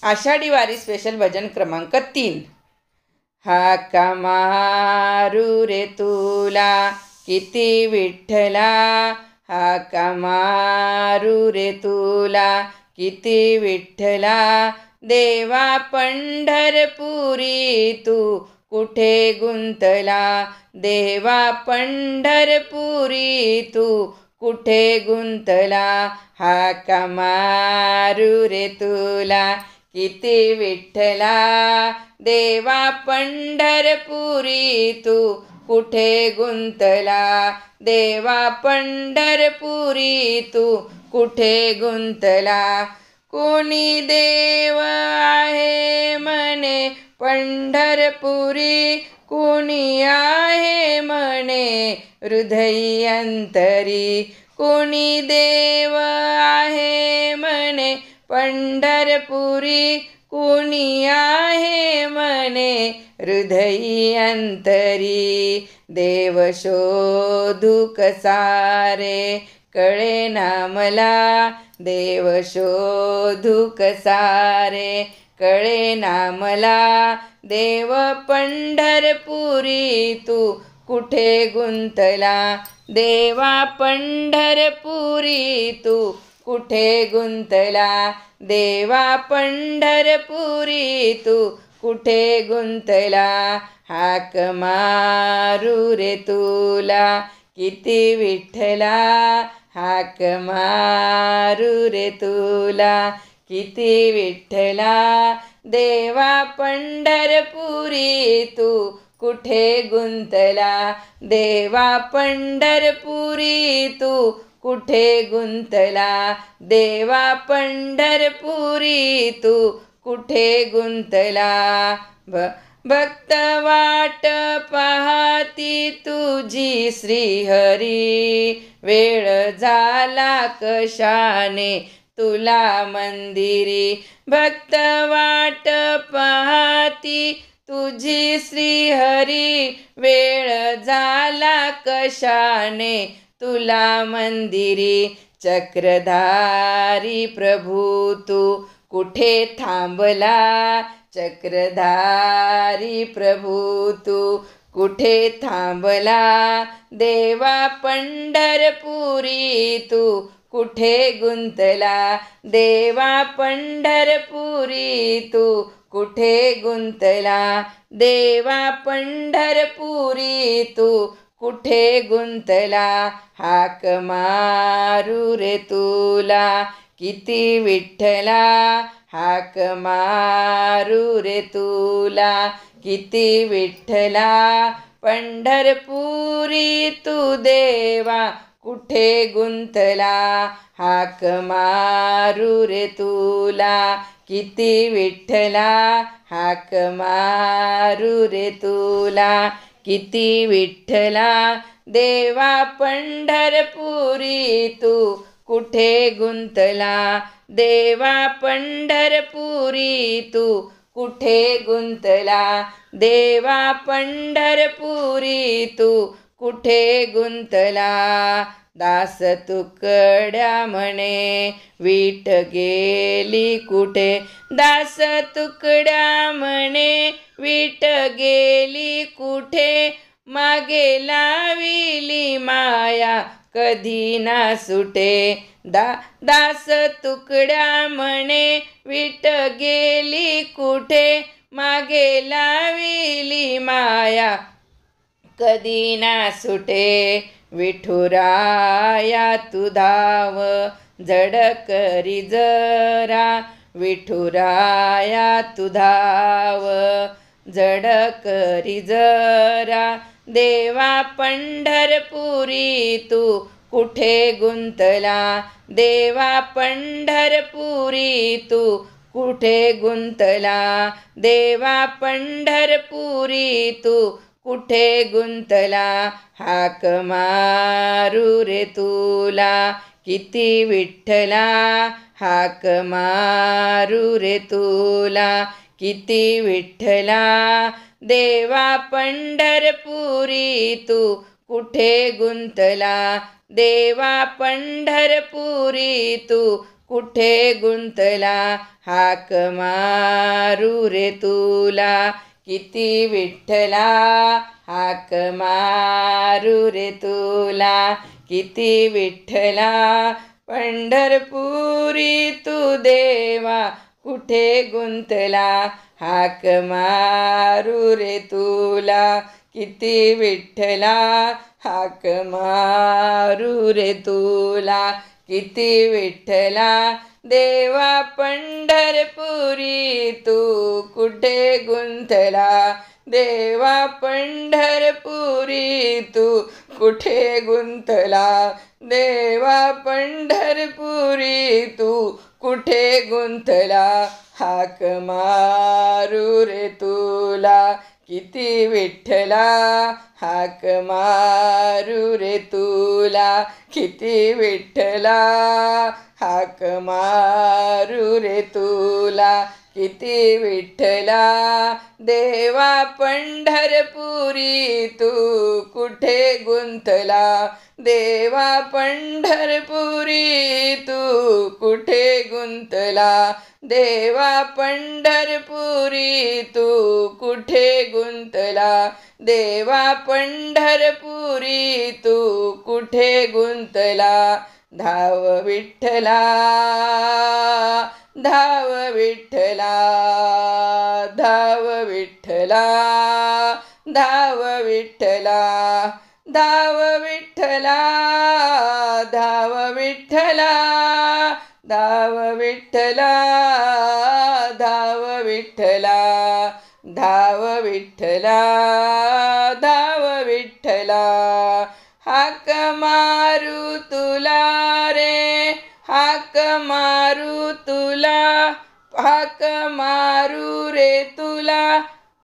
आषाढी वारी स्पेशल भजन क्रमांक 3। हाका मारू रे तुला किती विठ्ठला, हाका मारू रे तुला किती विठ्ठला, देवा पंढरपुरी तू कुठे गुंतला, देवा पंढरपुरी तू कुठे गुंतला, हाका मारू रे तुला किती विठ्ठला, देवा पंढरपुरी तू कुठे गुंतला, देवा पंढरपुरी तू कुठे गुंतला, कोणी देव आहे म्हणे पंढरपुरी, कोणी आहे म्हणे हृदयी अंतरी, कोणी देव आहे म्हणे पंढरपुरी, कोणी आहे म्हणे हृदयी अंतरी, देव शोधू कसा रे कळेना मला, देव शोधू कसा रे कळेना मला, देव पंढरपुरी तू कुठे गुंतला, देवा पंढरपुरी तू कुठे गुंतला, देवा पंढरपुरी तू कुठे गुंतला, हाक मारू रे तुला किती विठ्ठला, हाक मारू रे तुला किती विठ्ठला, देवा पंढरपुरी तू कुठे गुंतला, देवा पंढरपुरी तू कुठे गुंतला, देवा पंढरपुरी तू कुठे गुंतला, भक्त वाट पाहती तुझी श्रीहरी, वेळ झाला कशाने तुला मंदिरी, भक्त वाट पाहती तुझी श्रीहरी, वेळ झाला कशाने तुला मंदिरी, चक्रधारी प्रभू तू कुठे थांबला, चक्रधारी प्रभू तू कुठे थांबला, देवा पंढरपुरी तू कुठे गुंतला, देवा पंढरपुरी तू कुठे गुंतला, देवा पंढरपुरी तू कुठे गुंतला, हाक मारू रे तुला किती विठ्ठला, हाक मारू रे तुला किती विठ्ठला, पंढरपुरी तू देवा कुठे गुंतला, हाक मारू रे तुला किती विठ्ठला, हाक मारू रे तुला किती विठ्ठला, देवा पंढरपुरी तू कुठे गुंतला, देवा पंढरपुरी तू कुठे गुंतला, देवा पंढरपुरी तू कुठे गुंतला, दास तुकड्या म्हणे विठ गेली कुठे, दास तुकड्या म्हणे विठ गेली कुठे, मागे लाविली माया कधी ना सुटे, दास तुकड्या म्हणे विठ गेली कुठे, मागे लाविली माया कधी ना सुटे, विठुराया तू धाव जड करी जरा, विठुराया तू धाव जड करी जरा, देवा पंढरपुरी तू कुठे गुंतला, देवा पंढरपुरी तू कुठे गुंतला, देवा पंढरपुरी तू कुठे गुंतला, हाक मारू रे तुला किती विठ्ठला, हाक मारू रे तुला किती विठ्ठला, देवा पंढरपुरी तू कुठे गुंतला, देवा पंढरपुरी तू कुठे गुंतला हाक मारू रे तुला, किती विठ्ठला हाक मारू रे तुला, किती विठ्ठला. पंढरपुरी तू देवा कुठे गुंतला हाक मारू रे तुला, किती विठ्ठला हाक मारू रे तुला, किती विठ्ठला. देवा पंढरपुरी तू कुठे गुंतला, देवा पंढरपुरी तू कुठे गुंतला, देवा पंढरपुरी तू कुठे गुंतला. हाक मारू रे तुला, किती विठ्ठला हाक मारू रे तुला, किती विठ्ठला हाक मारू रे तुला, किती विठ्ठला. देवा पंढरपुरी तू कुठे गुंतला, देवा पंढरपुरी तू कुठे गुंतला, देवा पंढरपुरी तू कुठे गुंतला, देवा पंढरपुरी तू कुठे गुंतला. धाव विठ्ठला धाव विठ्ठला, धाव विठ्ठला, धाव विठ्ठला, धाव विठ्ठला, धाव विठ्ठला, धाव विठ्ठला, धाव विठ्ठला, धाव विठ्ठला, धाव विठ्ठला. हाक मारू तुला रे, हाक मारू तुला, हाक मारू रे तुला,